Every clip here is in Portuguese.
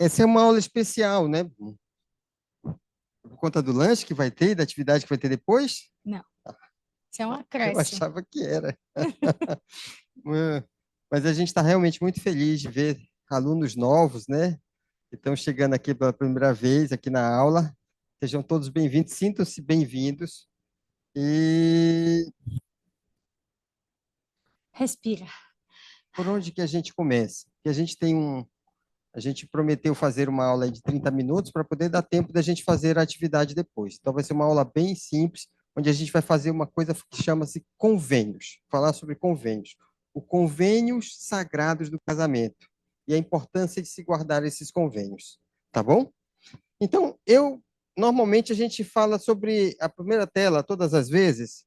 essa é uma aula especial, né? Por conta do lanche que vai ter e da atividade que vai ter depois? Não, isso é um Eu acréscimo. achava que era. É, mas a gente está realmente muito feliz de ver alunos novos, né? Que estão chegando aqui pela primeira vez aqui na aula. Sejam todos bem-vindos, sintam-se bem-vindos. E Respira. por onde que a gente começa? Que a gente prometeu fazer uma aula de 30 minutos para poder dar tempo da gente fazer a atividade depois. Então vai ser uma aula bem simples, onde a gente vai fazer uma coisa que chama-se convênios, falar sobre convênios. O convênios sagrados do casamento e a importância de se guardar esses convênios, tá bom? Então, normalmente a gente fala sobre a primeira tela todas as vezes,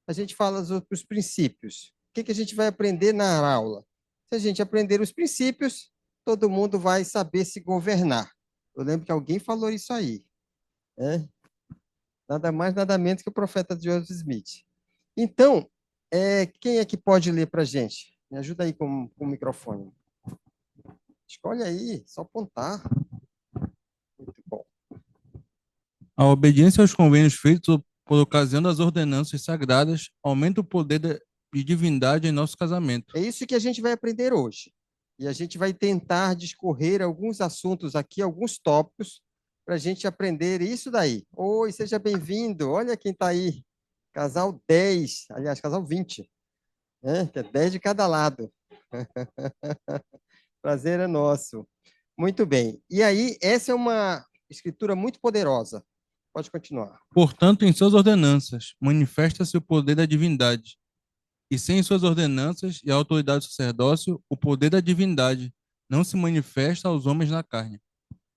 a gente fala sobre os princípios. O que que a gente vai aprender na aula? Se a gente aprender os princípios, todo mundo vai saber se governar. Eu lembro que alguém falou isso aí, né? Nada mais, nada menos que o profeta Joseph Smith. Então, quem é que pode ler para a gente? Me ajuda aí com o microfone. Escolhe aí, só apontar. Muito bom. A obediência aos convênios feitos por ocasião das ordenanças sagradas aumenta o poder de divindade em nosso casamento. É isso que a gente vai aprender hoje. E a gente vai tentar discorrer alguns assuntos aqui, alguns tópicos, para a gente aprender isso daí. Oi, seja bem-vindo. Olha quem está aí. Casal 10, aliás, casal 20, né? Que é 10 de cada lado. Prazer é nosso. Muito bem. E aí, essa é uma escritura muito poderosa. Pode continuar. Portanto, em suas ordenanças, manifesta-se o poder da divindade, e sem suas ordenanças e a autoridade do sacerdócio, o poder da divindade não se manifesta aos homens na carne.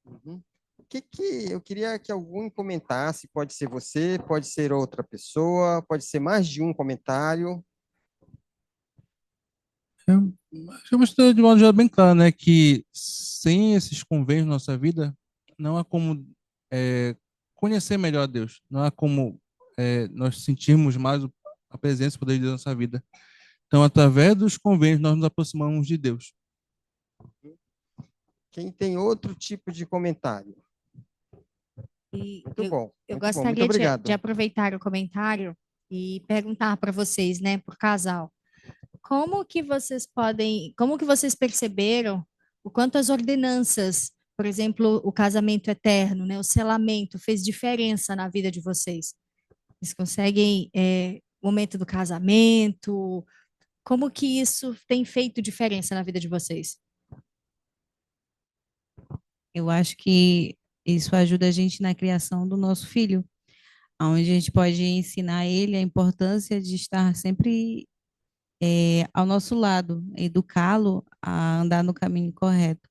Uhum. O que que eu queria que algum comentasse? Pode ser você, pode ser outra pessoa, pode ser mais de um comentário. Eu gostaria de modo geral bem claro, né, que sem esses convênios na nossa vida, não há como é, conhecer melhor a Deus, não há como nós sentirmos mais a presença e o poder de Deus na nossa vida. Então, através dos convênios, nós nos aproximamos de Deus. Quem tem outro tipo de comentário? E Muito bom, eu muito bom. Muito gostaria de obrigado. aproveitar o comentário e perguntar para vocês, né, por casal, como que vocês perceberam o quanto as ordenanças, por exemplo, o casamento eterno, né, o selamento, fez diferença na vida de vocês? Vocês conseguem, o momento do casamento, como que isso tem feito diferença na vida de vocês? Eu acho que isso ajuda a gente na criação do nosso filho, onde a gente pode ensinar ele a importância de estar sempre ao nosso lado, educá-lo a andar no caminho correto.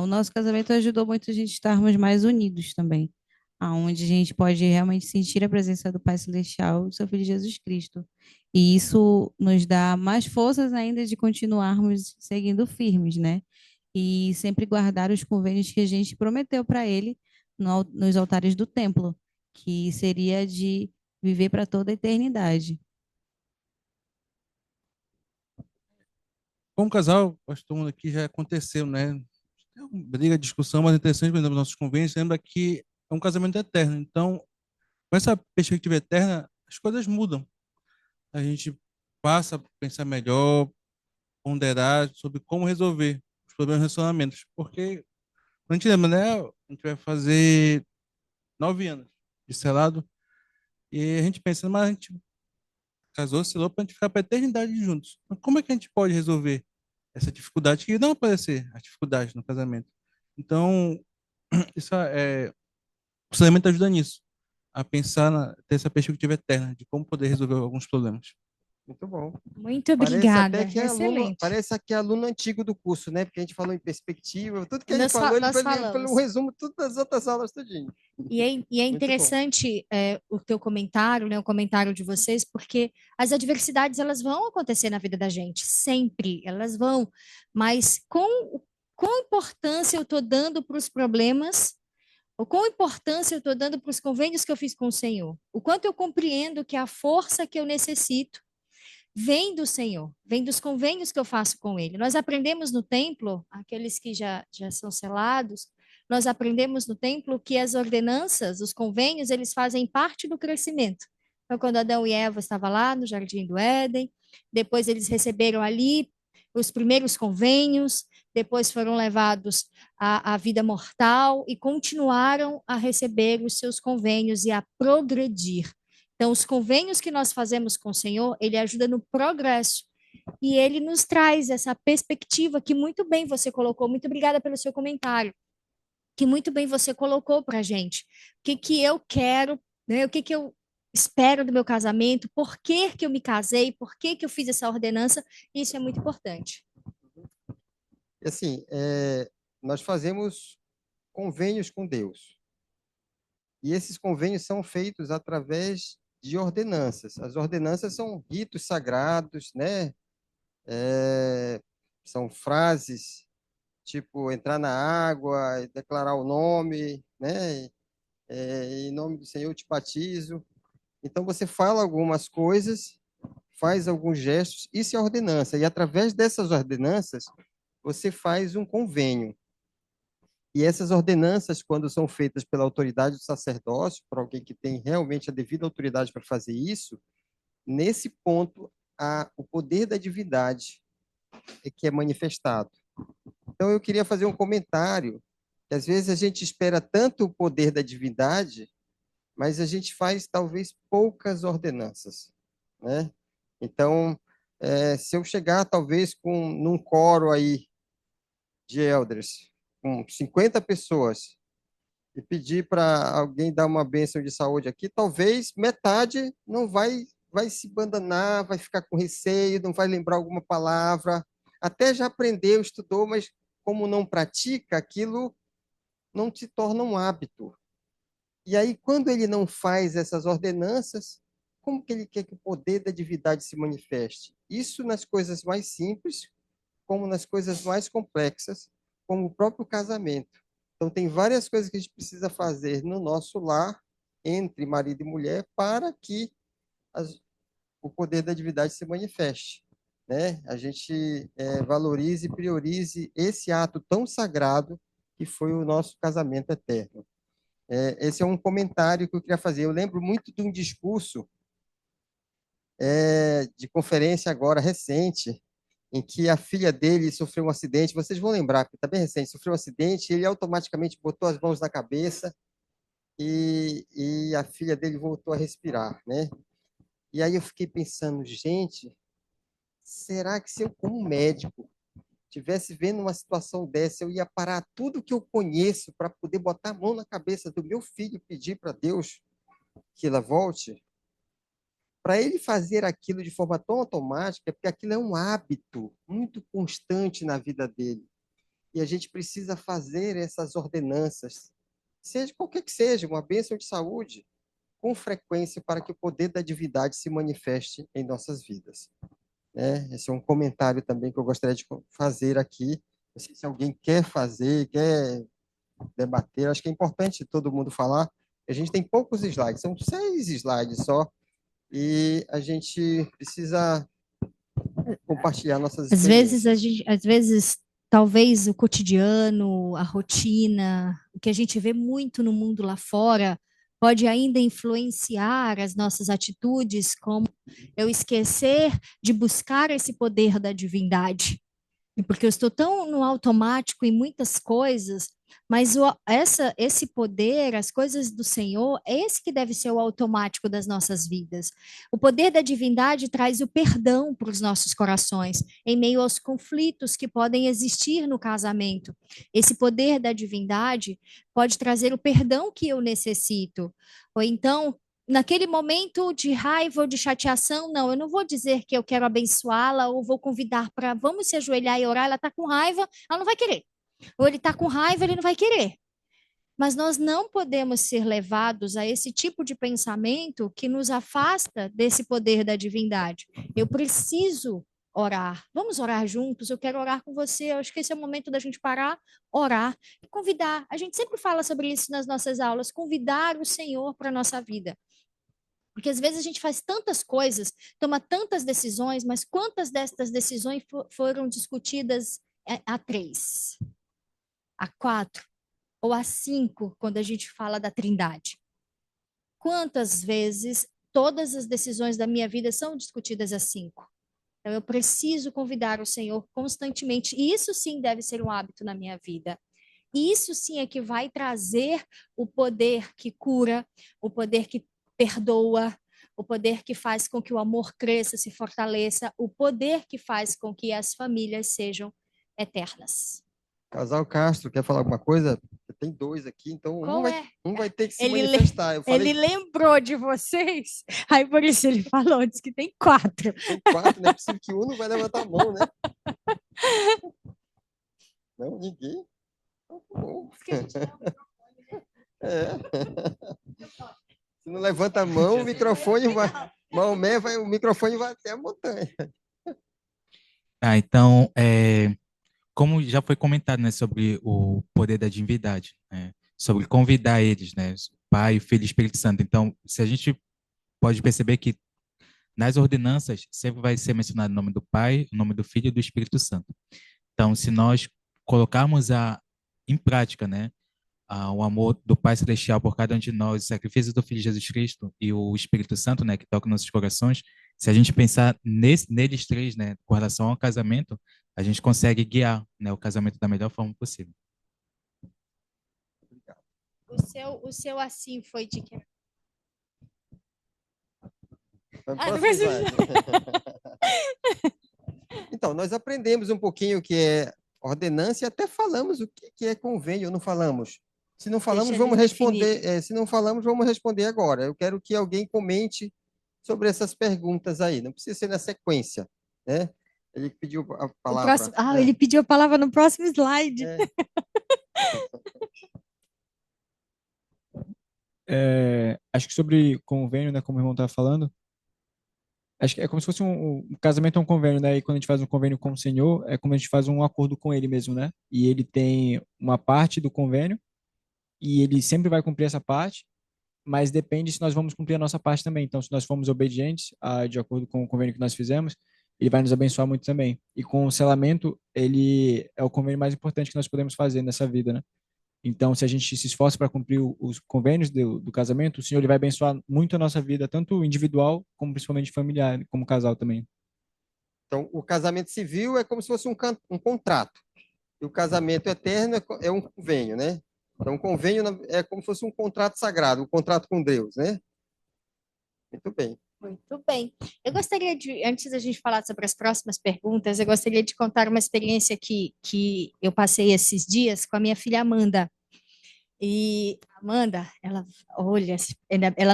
O nosso casamento ajudou muito a gente estarmos mais unidos também, aonde a gente pode realmente sentir a presença do Pai Celestial e do seu Filho Jesus Cristo. E isso nos dá mais forças ainda de continuarmos seguindo firmes, né? E sempre guardar os convênios que a gente prometeu para ele nos altares do templo, que seria de viver para toda a eternidade. Como casal, acho que todo mundo aqui já aconteceu, né? É uma briga, discussão, mas é interessante, por exemplo, nossos convênios, lembra que é um casamento eterno. Então, com essa perspectiva eterna, as coisas mudam. A gente passa a pensar melhor, ponderar sobre como resolver os problemas de relacionamentos. Porque, a gente lembra, né? A gente vai fazer 9 anos de selado e a gente pensa, mas a gente casou, selou para a gente ficar para a eternidade juntos. Então, como é que a gente pode resolver essa dificuldade que não aparecer, a dificuldade no casamento? Então, isso o saneamento ajuda nisso, a pensar, ter essa perspectiva eterna de como poder resolver alguns problemas. Muito bom. Muito Parece até obrigada, que é aluno, excelente. parece que é aluno antigo do curso, né? Porque a gente falou em perspectiva, tudo que ele falou, Nós ele falou um falamos. resumo de todas as outras aulas tudinho. E é Muito bom. interessante o teu comentário, né, o comentário de vocês, porque as adversidades elas vão acontecer na vida da gente, sempre, elas vão. Mas com importância eu estou dando para os problemas, ou qual importância eu estou dando para os convênios que eu fiz com o Senhor? O quanto eu compreendo que a força que eu necessito vem do Senhor, vem dos convênios que eu faço com Ele. Nós aprendemos no templo, aqueles que já são selados, nós aprendemos no templo que as ordenanças, os convênios, eles fazem parte do crescimento. Então, quando Adão e Eva estavam lá no Jardim do Éden, depois eles receberam ali os primeiros convênios, depois foram levados à vida mortal e continuaram a receber os seus convênios e a progredir. Então, os convênios que nós fazemos com o Senhor, ele ajuda no progresso. E ele nos traz essa perspectiva que muito bem você colocou. Muito obrigada pelo seu comentário. Que muito bem você colocou para a gente. O que eu quero, né? O que eu espero do meu casamento, por que eu me casei, por que eu fiz essa ordenança. Isso é muito importante. E assim, nós fazemos convênios com Deus. E esses convênios são feitos através de ordenanças. As ordenanças são ritos sagrados, né? São frases, tipo, entrar na água, declarar o nome, né? Em nome do Senhor eu te batizo. Então, você fala algumas coisas, faz alguns gestos, isso é ordenança. E através dessas ordenanças, você faz um convênio. E essas ordenanças, quando são feitas pela autoridade do sacerdócio, por alguém que tem realmente a devida autoridade para fazer isso, nesse ponto, o poder da divindade é que é manifestado. Então, eu queria fazer um comentário, que às vezes a gente espera tanto o poder da divindade, mas a gente faz talvez poucas ordenanças, né? Então, se eu chegar talvez num coro aí de elders, com 50 pessoas, e pedir para alguém dar uma bênção de saúde aqui, talvez metade não vai se abandonar, vai ficar com receio, não vai lembrar alguma palavra, até já aprendeu, estudou, mas como não pratica, aquilo não se torna um hábito. E aí, quando ele não faz essas ordenanças, como que ele quer que o poder da divindade se manifeste? Isso nas coisas mais simples, como nas coisas mais complexas, como o próprio casamento. Então, tem várias coisas que a gente precisa fazer no nosso lar, entre marido e mulher, para que o poder da divindade se manifeste. Né? A gente valorize e priorize esse ato tão sagrado que foi o nosso casamento eterno. Esse é um comentário que eu queria fazer. Eu lembro muito de um discurso de conferência agora recente, em que a filha dele sofreu um acidente. Vocês vão lembrar, porque está bem recente. Sofreu um acidente, ele automaticamente botou as mãos na cabeça e a filha dele voltou a respirar, né? E aí eu fiquei pensando, gente, será que se eu, como médico, tivesse vendo uma situação dessa, eu ia parar tudo que eu conheço para poder botar a mão na cabeça do meu filho e pedir para Deus que ela volte? Para ele fazer aquilo de forma tão automática, porque aquilo é um hábito muito constante na vida dele. E a gente precisa fazer essas ordenanças, seja qualquer que seja, uma bênção de saúde, com frequência para que o poder da divindade se manifeste em nossas vidas. Esse é um comentário também que eu gostaria de fazer aqui. Não sei se alguém quer fazer, quer debater. Acho que é importante todo mundo falar. A gente tem poucos slides, são 6 slides só, e a gente precisa compartilhar nossas experiências. Às vezes, talvez o cotidiano, a rotina, o que a gente vê muito no mundo lá fora, pode ainda influenciar as nossas atitudes, como eu esquecer de buscar esse poder da divindade. Porque eu estou tão no automático em muitas coisas, mas esse poder, as coisas do Senhor, é esse que deve ser o automático das nossas vidas. O poder da divindade traz o perdão para os nossos corações, em meio aos conflitos que podem existir no casamento. Esse poder da divindade pode trazer o perdão que eu necessito. Ou então, naquele momento de raiva ou de chateação, não, eu não vou dizer que eu quero abençoá-la ou vou convidar para vamos se ajoelhar e orar, ela está com raiva, ela não vai querer. Ou ele está com raiva, ele não vai querer. Mas nós não podemos ser levados a esse tipo de pensamento que nos afasta desse poder da divindade. Eu preciso orar. Vamos orar juntos? Eu quero orar com você. Eu acho que esse é o momento da gente parar, orar e convidar. A gente sempre fala sobre isso nas nossas aulas, convidar o Senhor para a nossa vida. Porque às vezes a gente faz tantas coisas, toma tantas decisões, mas quantas destas decisões foram discutidas a 3, a 4 ou a 5, quando a gente fala da Trindade? Quantas vezes todas as decisões da minha vida são discutidas a 5? Então, eu preciso convidar o Senhor constantemente. E isso sim deve ser um hábito na minha vida. E isso sim é que vai trazer o poder que cura, o poder que perdoa, o poder que faz com que o amor cresça, se fortaleça, o poder que faz com que as famílias sejam eternas. Casal Castro, quer falar alguma coisa? Tem 2 aqui, então Qual é? um vai ter que se Ele manifestar. Eu falei, Ele lembrou de vocês, aí por isso ele falou, disse que tem 4. tem 4, não é possível que um não vai levantar a mão, né? Não, ninguém. Bom. É. Se não levanta a mão, o microfone vai. Maomé vai, o microfone vai até a montanha. Então, como já foi comentado, né, sobre o poder da divindade, né, sobre convidar eles, né, Pai, Filho e Espírito Santo. Então, se a gente pode perceber que nas ordenanças sempre vai ser mencionado o nome do Pai, o nome do Filho e do Espírito Santo. Então, se nós colocarmos em prática, né, o amor do Pai Celestial por cada um de nós, o sacrifício do Filho Jesus Cristo e o Espírito Santo, né, que toca nossos corações, se a gente pensar neles 3, né, com relação ao casamento, a gente consegue guiar, né, o casamento da melhor forma possível. O seu assim foi de que? Então, nós aprendemos um pouquinho o que é ordenança e até falamos o que é convênio, não falamos? Se não falamos, Deixa vamos eles responder. Se não falamos, vamos responder agora. Eu quero que alguém comente sobre essas perguntas aí. Não precisa ser na sequência, né? Ele pediu a palavra. Ele pediu a palavra no próximo slide. Acho que sobre convênio, né, como o irmão estava falando, acho que é como se fosse um casamento é um convênio, né? E quando a gente faz um convênio com o Senhor, é como a gente faz um acordo com Ele mesmo, né? E Ele tem uma parte do convênio e Ele sempre vai cumprir essa parte, mas depende se nós vamos cumprir a nossa parte também. Então, se nós formos obedientes, de acordo com o convênio que nós fizemos, Ele vai nos abençoar muito também. E com o selamento, ele é o convênio mais importante que nós podemos fazer nessa vida, né? Então, se a gente se esforça para cumprir os convênios do casamento, o Senhor ele vai abençoar muito a nossa vida, tanto individual como principalmente familiar, como casal também. Então, o casamento civil é como se fosse um contrato. E o casamento eterno é um convênio, né? Então, o convênio é como se fosse um contrato sagrado, um contrato com Deus, né? Muito bem. Muito bem. Eu gostaria de, antes da gente falar sobre as próximas perguntas, eu gostaria de contar uma experiência que eu passei esses dias com a minha filha Amanda. E a Amanda, ela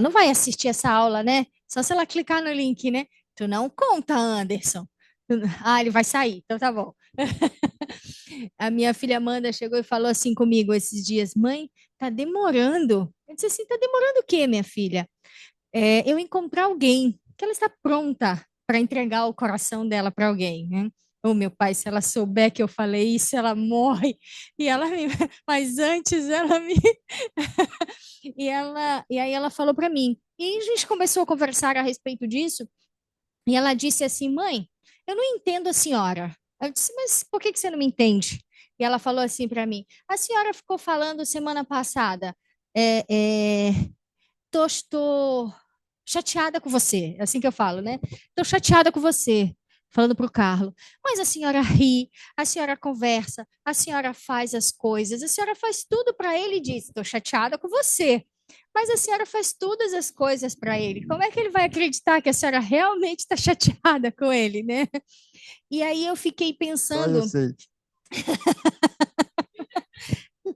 não vai assistir essa aula, né? Só se ela clicar no link, né? Tu não conta, Anderson. Ele vai sair, então tá bom. A minha filha Amanda chegou e falou assim comigo esses dias: mãe, tá demorando. Eu disse assim: tá demorando o quê, minha filha? Eu encontrar alguém que ela está pronta para entregar o coração dela para alguém, né? Oh, meu pai, se ela souber que eu falei isso, ela morre. E ela me... Mas antes ela me... e aí ela falou para mim. E a gente começou a conversar a respeito disso. E ela disse assim, mãe, eu não entendo a senhora. Eu disse, mas por que você não me entende? E ela falou assim para mim, a senhora ficou falando semana passada, estou chateada com você, é assim que eu falo, né? Estou chateada com você, falando para o Carlos. Mas a senhora ri, a senhora conversa, a senhora faz as coisas, a senhora faz tudo para ele e diz: estou chateada com você. Mas a senhora faz todas as coisas para ele. Como é que ele vai acreditar que a senhora realmente está chateada com ele, né? E aí eu fiquei pensando. Só eu sei.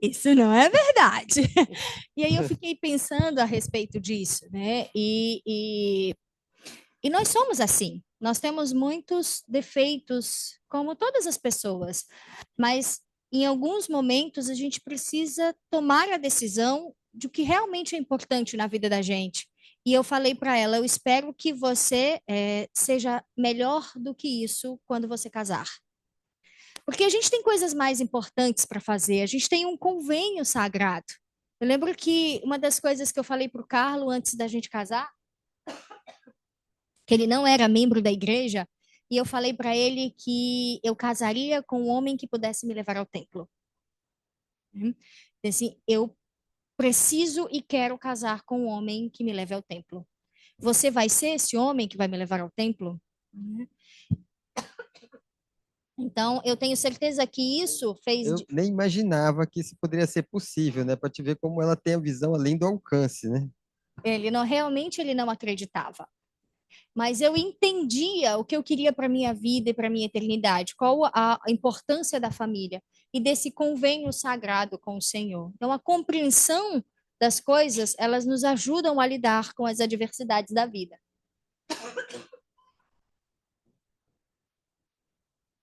Isso não é verdade. E aí eu fiquei pensando a respeito disso, né? E nós somos assim. Nós temos muitos defeitos, como todas as pessoas, mas em alguns momentos a gente precisa tomar a decisão de o que realmente é importante na vida da gente. E eu falei para ela, eu espero que você seja melhor do que isso quando você casar. Porque a gente tem coisas mais importantes para fazer, a gente tem um convênio sagrado. Eu lembro que uma das coisas que eu falei para o Carlos antes da gente casar, que ele não era membro da igreja, e eu falei para ele que eu casaria com um homem que pudesse me levar ao templo. Assim, eu preciso e quero casar com um homem que me leve ao templo. Você vai ser esse homem que vai me levar ao templo? Então, eu tenho certeza que isso fez. Eu nem imaginava que isso poderia ser possível, né? Para te ver como ela tem a visão além do alcance, né? Ele não realmente ele não acreditava. Mas eu entendia o que eu queria para minha vida e para minha eternidade, qual a importância da família e desse convênio sagrado com o Senhor. Então, a compreensão das coisas, elas nos ajudam a lidar com as adversidades da vida.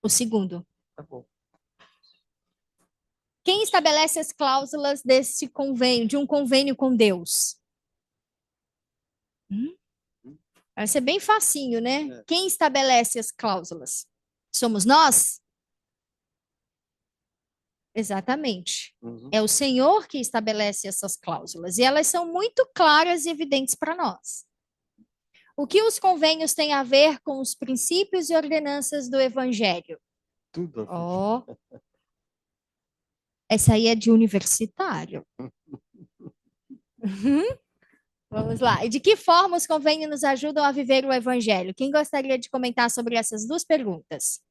O segundo. Tá bom. Quem estabelece as cláusulas desse convênio, de um convênio com Deus? Vai ser bem facinho, né? É. Quem estabelece as cláusulas? Somos nós? Exatamente. Uhum. É o Senhor que estabelece essas cláusulas e elas são muito claras e evidentes para nós. O que os convênios têm a ver com os princípios e ordenanças do Evangelho? Tudo a ver. Ó, essa aí é de universitário. Vamos lá. E de que forma os convênios nos ajudam a viver o Evangelho? Quem gostaria de comentar sobre essas duas perguntas?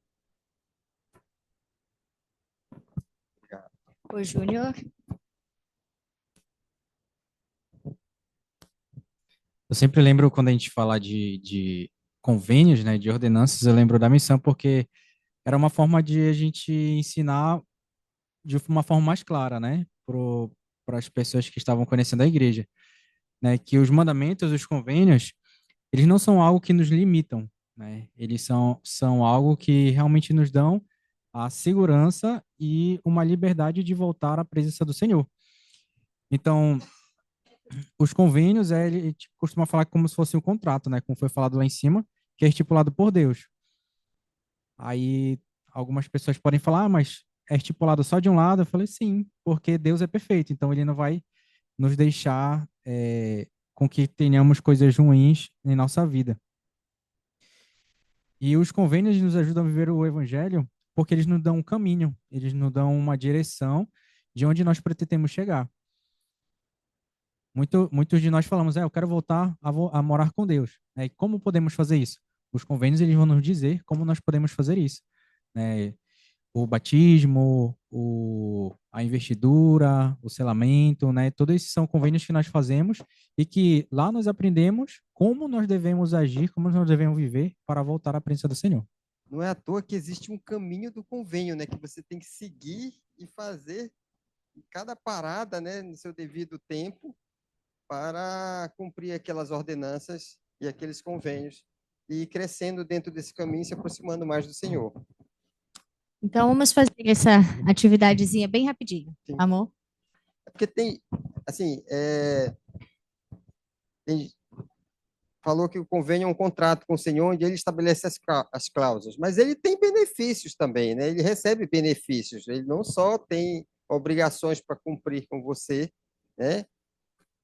O Júnior. Eu sempre lembro quando a gente fala de convênios, né, de ordenanças, eu lembro da missão porque era uma forma de a gente ensinar de uma forma mais clara, né, para as pessoas que estavam conhecendo a igreja, né, que os mandamentos, os convênios, eles não são algo que nos limitam, né, eles são algo que realmente nos dão a segurança e uma liberdade de voltar à presença do Senhor. Então, os convênios, ele tipo, costuma falar como se fosse um contrato, né? Como foi falado lá em cima, que é estipulado por Deus. Aí, algumas pessoas podem falar, ah, mas é estipulado só de um lado? Eu falei, sim, porque Deus é perfeito, então ele não vai nos deixar com que tenhamos coisas ruins em nossa vida. E os convênios nos ajudam a viver o evangelho porque eles nos dão um caminho, eles nos dão uma direção de onde nós pretendemos chegar. Muitos de nós falamos, eu quero voltar a morar com Deus. E como podemos fazer isso? Os convênios eles vão nos dizer como nós podemos fazer isso. Né? O batismo, a investidura, o selamento, né? Todos esses são convênios que nós fazemos e que lá nós aprendemos como nós devemos agir, como nós devemos viver para voltar à presença do Senhor. Não é à toa que existe um caminho do convênio, né? Que você tem que seguir e fazer em cada parada, né? No seu devido tempo, para cumprir aquelas ordenanças e aqueles convênios e ir crescendo dentro desse caminho, se aproximando mais do Senhor. Então, vamos fazer essa atividadezinha bem rapidinho, Sim. amor? Porque tem, assim, falou que o convênio é um contrato com o Senhor onde ele estabelece as cláusulas, mas ele tem benefícios também, né? Ele recebe benefícios, ele não só tem obrigações para cumprir com você, né?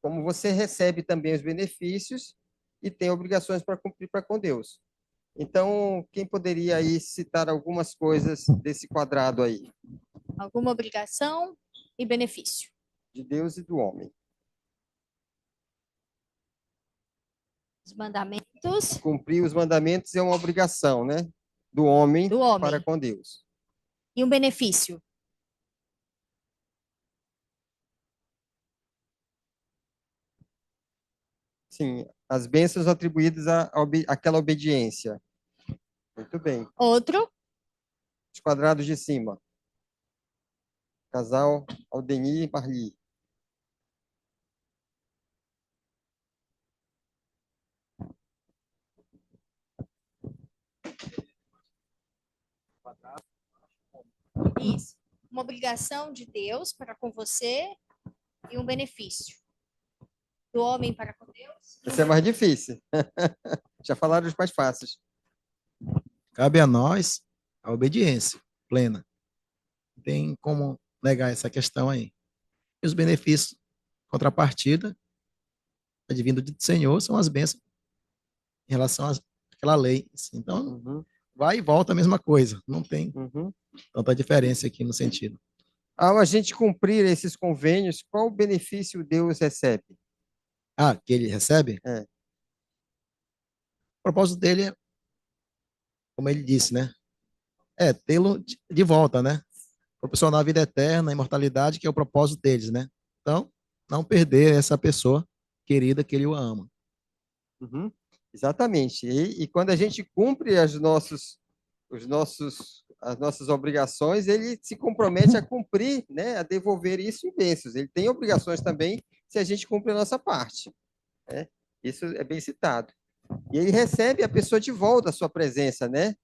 Como você recebe também os benefícios e tem obrigações para cumprir para com Deus. Então, quem poderia aí citar algumas coisas desse quadrado aí? Alguma obrigação e benefício. De Deus e do homem. Os mandamentos. Cumprir os mandamentos é uma obrigação, né? Do homem para com Deus. E um benefício. Sim, as bênçãos atribuídas àquela obediência. Muito bem. Outro. Os quadrados de cima. Casal Aldenir e Marli. Isso. Uma obrigação de Deus para com você e um benefício. Do homem para com Deus. Esse é mais difícil. Já falaram os mais fáceis. Cabe a nós a obediência plena. Não tem como negar essa questão aí. E os benefícios, contrapartida, advindo do Senhor, são as bênçãos em relação aquela lei. Assim. Então, Uhum, vai e volta a mesma coisa. Não tem uhum. tanta diferença aqui no sentido. Ao a gente cumprir esses convênios, qual benefício Deus recebe? Ah, que ele recebe? É. O propósito dele é, como ele disse, né? É tê-lo de volta, né? Proporcionar a vida eterna, a imortalidade, que é o propósito deles, né? Então, não perder essa pessoa querida que ele o ama. Uhum, exatamente. E quando a gente cumpre as nossas obrigações, ele se compromete a cumprir, né, a devolver isso em bênçãos. Ele tem obrigações também se a gente cumpre a nossa parte, né? Isso é bem citado. E ele recebe a pessoa de volta à sua presença, né?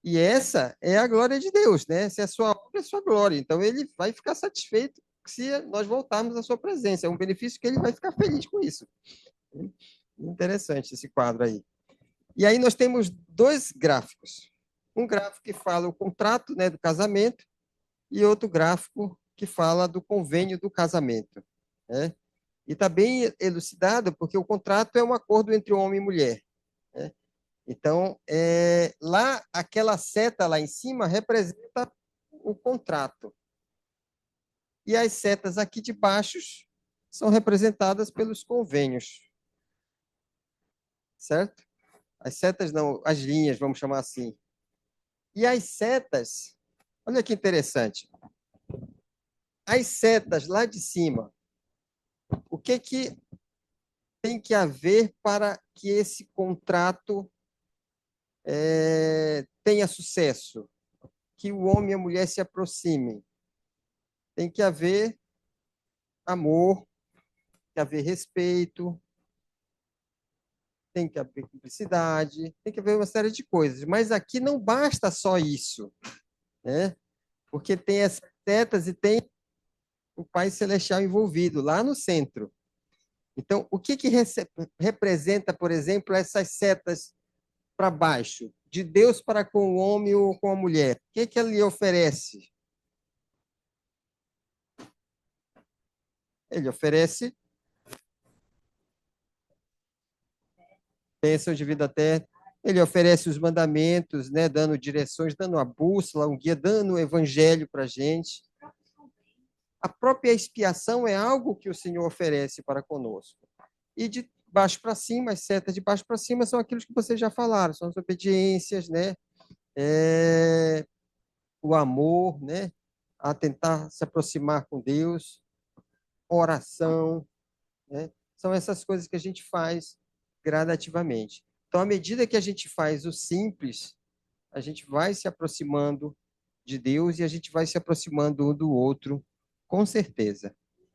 E essa é a glória de Deus, né? Se é a sua obra, é a sua glória. Então ele vai ficar satisfeito se nós voltarmos à sua presença. É um benefício que ele vai ficar feliz com isso. Interessante esse quadro aí. E aí nós temos dois gráficos. Um gráfico que fala o contrato, né, do casamento e outro gráfico que fala do convênio do casamento, né? E está bem elucidado porque o contrato é um acordo entre homem e mulher, né? Então, lá, aquela seta lá em cima representa o contrato. E as setas aqui de baixo são representadas pelos convênios, certo? As setas não, as linhas, vamos chamar assim. E as setas, olha que interessante. As setas lá de cima, o que tem que haver para que esse contrato tenha sucesso? Que o homem e a mulher se aproximem. Tem que haver amor, tem que haver respeito, tem que haver cumplicidade, tem que haver uma série de coisas. Mas aqui não basta só isso, né? Porque tem as setas e tem o Pai Celestial envolvido lá no centro. Então, o que representa, por exemplo, essas setas para baixo? De Deus para com o homem ou com a mulher? O que ele oferece? Ele oferece bênção de vida eterna. Ele oferece os mandamentos, né, dando direções, dando a bússola, um guia, dando o evangelho para a gente. A própria expiação é algo que o Senhor oferece para conosco. E de baixo para cima, as setas de baixo para cima são aqueles que vocês já falaram, são as obediências, né? O amor, né? A tentar se aproximar com Deus, oração, né? São essas coisas que a gente faz gradativamente. Então, à medida que a gente faz o simples, a gente vai se aproximando de Deus e a gente vai se aproximando um do outro, com certeza.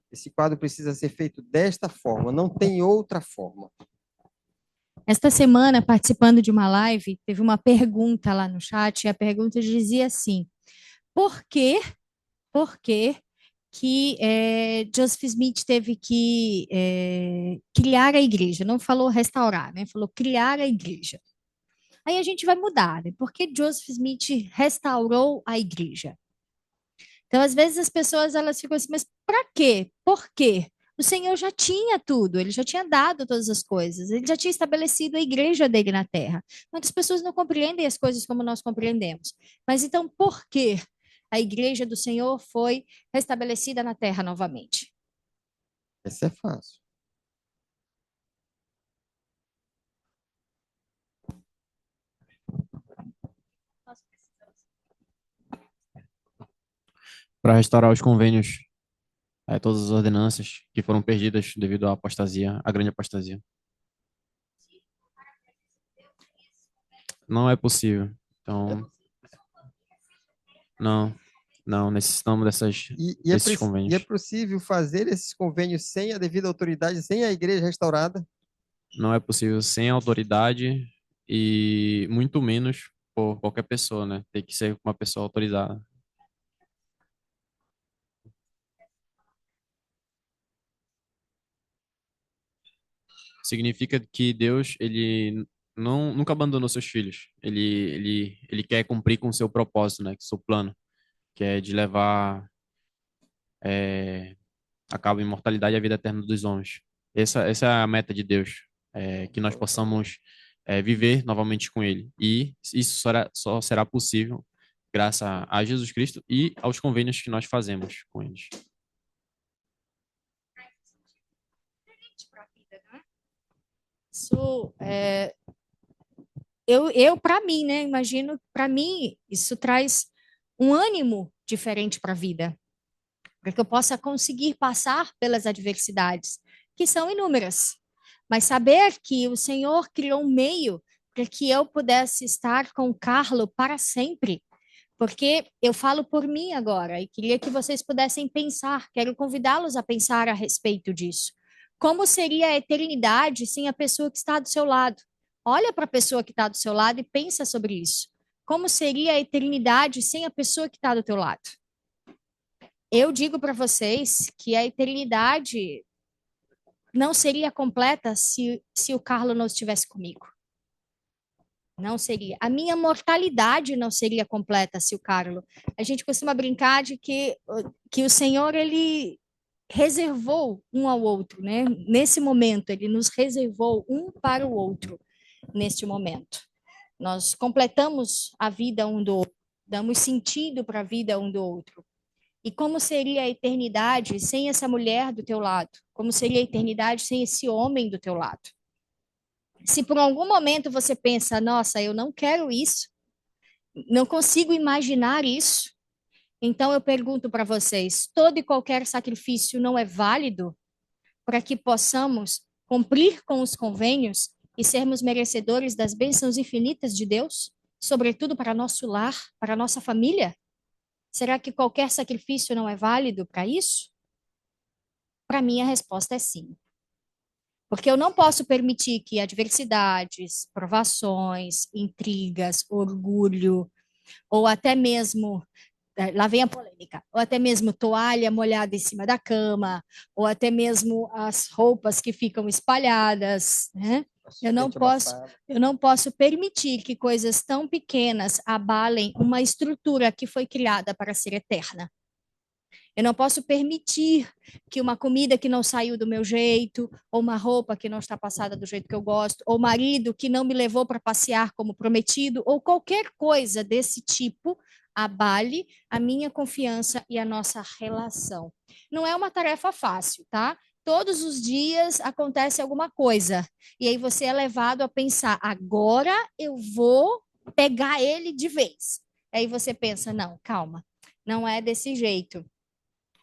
Esse quadro precisa ser feito desta forma, não tem outra forma. Esta semana, participando de uma live, teve uma pergunta lá no chat, e a pergunta dizia assim: por que Joseph Smith teve que criar a igreja? Não falou restaurar, né? Falou criar a igreja. Aí a gente vai mudar, né? Por que Joseph Smith restaurou a igreja? Então, às vezes as pessoas elas ficam assim, mas para quê? Por quê? O Senhor já tinha tudo, ele já tinha dado todas as coisas, ele já tinha estabelecido a igreja dele na terra. Muitas pessoas não compreendem as coisas como nós compreendemos. Mas então, por que a igreja do Senhor foi restabelecida na terra novamente? Esse é fácil. Para restaurar os convênios, todas as ordenanças que foram perdidas devido à apostasia, à grande apostasia. Não é possível. Então, não necessitamos desses E é convênios. possível fazer esses convênios sem a devida autoridade, sem a igreja restaurada? Não é possível sem autoridade e muito menos por qualquer pessoa, né? Tem que ser uma pessoa autorizada. Significa que Deus, ele nunca abandonou seus filhos. Ele quer cumprir com o seu propósito, né? Com o seu plano, que é de levar a cabo a imortalidade e a vida eterna dos homens. Essa é a meta de Deus, que nós possamos viver novamente com Ele. E isso só será possível graças a Jesus Cristo e aos convênios que nós fazemos com eles. Isso, para mim, né? Imagino, para mim, isso traz um ânimo diferente para a vida, para que eu possa conseguir passar pelas adversidades, que são inúmeras, mas saber que o Senhor criou um meio para que eu pudesse estar com o Carlo para sempre, porque eu falo por mim agora e queria que vocês pudessem pensar, quero convidá-los a pensar a respeito disso. Como seria a eternidade sem a pessoa que está do seu lado? Olha para a pessoa que está do seu lado e pensa sobre isso. Como seria a eternidade sem a pessoa que está do teu lado? Eu digo para vocês que a eternidade não seria completa se o Carlo não estivesse comigo. Não seria. A minha mortalidade não seria completa se o Carlo. A gente costuma brincar de que o Senhor, ele reservou um ao outro, né? Nesse momento, ele nos reservou um para o outro, neste momento. Nós completamos a vida um do outro, damos sentido para a vida um do outro. E como seria a eternidade sem essa mulher do teu lado? Como seria a eternidade sem esse homem do teu lado? Se por algum momento você pensa, nossa, eu não quero isso, não consigo imaginar isso, então eu pergunto para vocês, todo e qualquer sacrifício não é válido para que possamos cumprir com os convênios e sermos merecedores das bênçãos infinitas de Deus, sobretudo para nosso lar, para nossa família? Será que qualquer sacrifício não é válido para isso? Para mim, a resposta é sim. Porque eu não posso permitir que adversidades, provações, intrigas, orgulho, ou até mesmo, lá vem a polêmica, ou até mesmo toalha molhada em cima da cama, ou até mesmo as roupas que ficam espalhadas, né? Eu não posso permitir que coisas tão pequenas abalem uma estrutura que foi criada para ser eterna. Eu não posso permitir que uma comida que não saiu do meu jeito, ou uma roupa que não está passada do jeito que eu gosto, ou marido que não me levou para passear como prometido, ou qualquer coisa desse tipo abale a minha confiança e a nossa relação. Não é uma tarefa fácil, tá? Todos os dias acontece alguma coisa, e aí você é levado a pensar, agora eu vou pegar ele de vez. Aí você pensa, não, calma, não é desse jeito.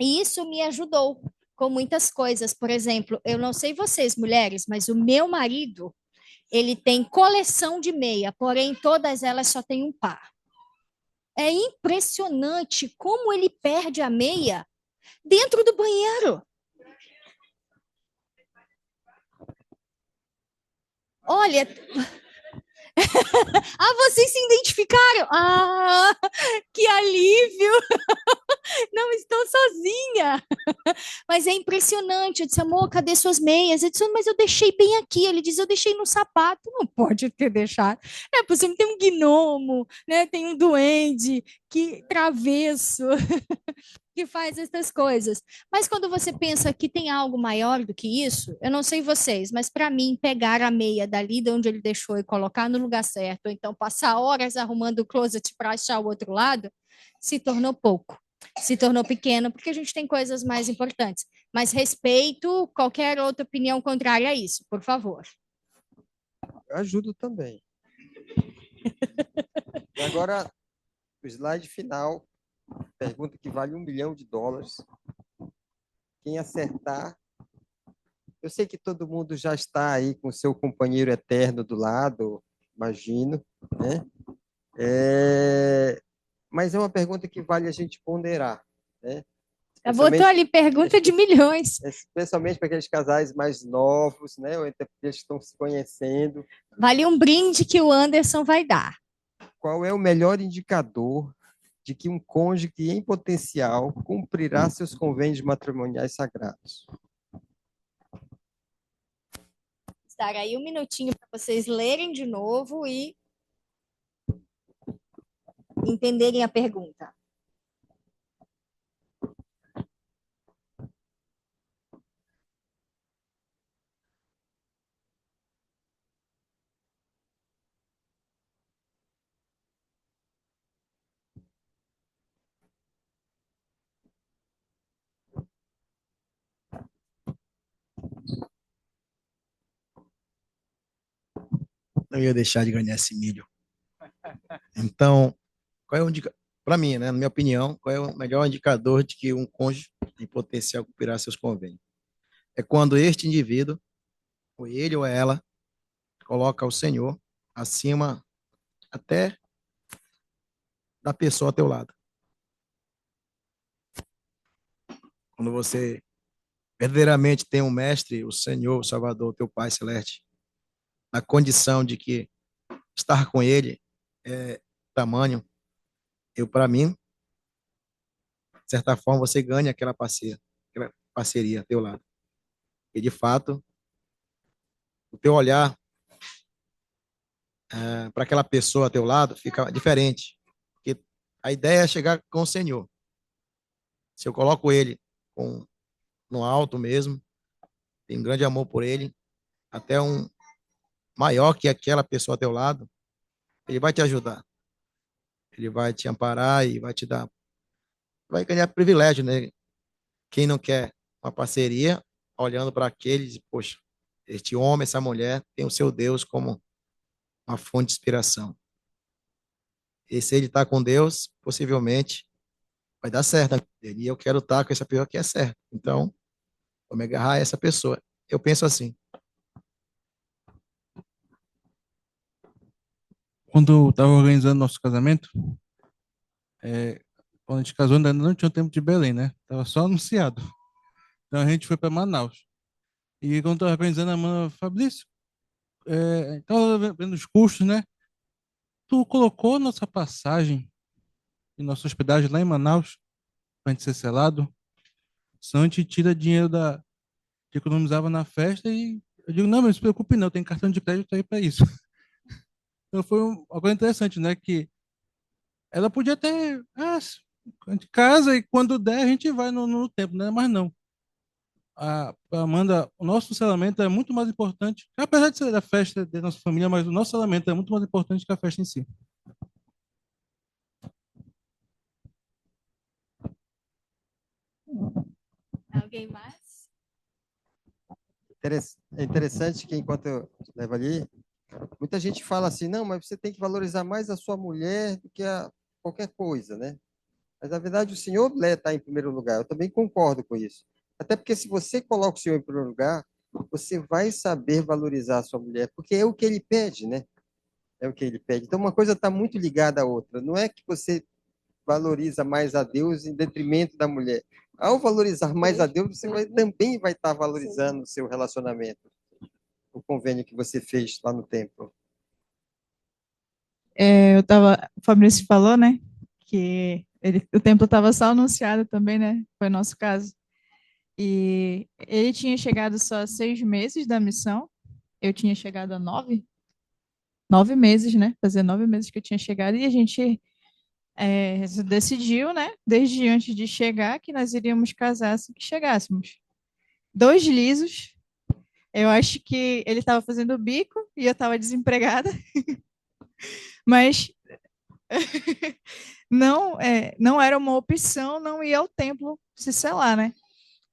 E isso me ajudou com muitas coisas. Por exemplo, eu não sei vocês, mulheres, mas o meu marido, ele tem coleção de meia, porém todas elas só têm um par. É impressionante como ele perde a meia dentro do banheiro. Olha, vocês se identificaram? Que alívio! Não estou sozinha. Mas é impressionante. Eu disse, amor, cadê suas meias? Ele disse, mas eu deixei bem aqui. Ele diz, eu deixei no sapato. Não pode ter deixado. É possível, tem um gnomo, né? Tem um duende, que travesso, que faz essas coisas. Mas quando você pensa que tem algo maior do que isso, eu não sei vocês, mas para mim, pegar a meia dali de onde ele deixou e colocar no lugar certo, ou então passar horas arrumando o closet para achar o outro lado, se tornou pouco. Se tornou pequeno, porque a gente tem coisas mais importantes. Mas respeito qualquer outra opinião contrária a isso, por favor. Eu ajudo também. E agora, o slide final, pergunta que vale $1 milhão. Quem acertar, eu sei que todo mundo já está aí com seu companheiro eterno do lado, imagino, né? Mas é uma pergunta que vale a gente ponderar, né? Botou ali pergunta de milhões. Especialmente para aqueles casais mais novos, né? Ou até porque eles estão se conhecendo. Vale um brinde que o Anderson vai dar. Qual é o melhor indicador de que um cônjuge em potencial cumprirá seus convênios matrimoniais sagrados? Dar aí um minutinho para vocês lerem de novo e entenderem a pergunta. não ia deixar de ganhar esse milho. Então, qual é o para mim, né, na minha opinião, qual é o melhor indicador de que um cônjuge em potencial cumprirá seus convênios? É quando este indivíduo, ou ele ou ela, coloca o Senhor acima até da pessoa ao teu lado. Quando você verdadeiramente tem um mestre, o Senhor, o Salvador, teu Pai Celeste, na condição de que estar com ele é tamanho, para mim, de certa forma, você ganha aquela parceria ao teu lado. E, de fato, o teu olhar para aquela pessoa ao teu lado fica diferente. Porque a ideia é chegar com o Senhor. Se eu coloco ele no alto mesmo, tenho um grande amor por ele, até um maior que aquela pessoa ao teu lado, ele vai te ajudar. Ele vai te amparar e vai te dar, vai ganhar privilégio, né? Quem não quer uma parceria, olhando para aqueles, poxa, este homem, essa mulher, tem o seu Deus como uma fonte de inspiração. E se ele está com Deus, possivelmente vai dar certo. E eu quero estar com essa pessoa que é certa. Então, vou me agarrar a essa pessoa. Eu penso assim. Quando eu estava organizando nosso casamento, quando a gente casou, ainda não tinha o tempo de Belém, né? Tava só anunciado. Então a gente foi para Manaus. E quando estava organizando, a Amanda, Fabrício, então vendo os custos, né? Tu colocou nossa passagem e nossa hospedagem lá em Manaus para a gente ser selado, senão a gente tira dinheiro que economizava na festa e eu digo, não, mas não se preocupe não, tem cartão de crédito aí para isso. Então foi uma coisa interessante, né? Que ela podia ter, a gente casa e quando der a gente vai no tempo, né? Mas não. A Amanda, o nosso selamento é muito mais importante, apesar de ser da festa da nossa família, mas o nosso selamento é muito mais importante que a festa em si. Alguém mais? É interessante que enquanto eu levo ali, muita gente fala assim, não, mas você tem que valorizar mais a sua mulher do que qualquer coisa, né? Mas, na verdade, o Senhor está em primeiro lugar. Eu também concordo com isso. Até porque se você coloca o Senhor em primeiro lugar, você vai saber valorizar a sua mulher, porque é o que ele pede, né? É o que ele pede. Então, uma coisa está muito ligada à outra. Não é que você valoriza mais a Deus em detrimento da mulher. Ao valorizar mais a Deus, você também vai estar valorizando o seu relacionamento, o convênio que você fez lá no templo. O Fabrício falou, né, que o templo estava só anunciado também, né, foi o nosso caso. E ele tinha chegado só a 6 meses da missão, eu tinha chegado a 9 meses, né, fazia 9 meses que eu tinha chegado, e a gente decidiu, né, desde antes de chegar, que nós iríamos casar assim que chegássemos. 2 lisos, eu acho que ele estava fazendo o bico e eu estava desempregada, mas não era uma opção não ir ao templo se selar, né?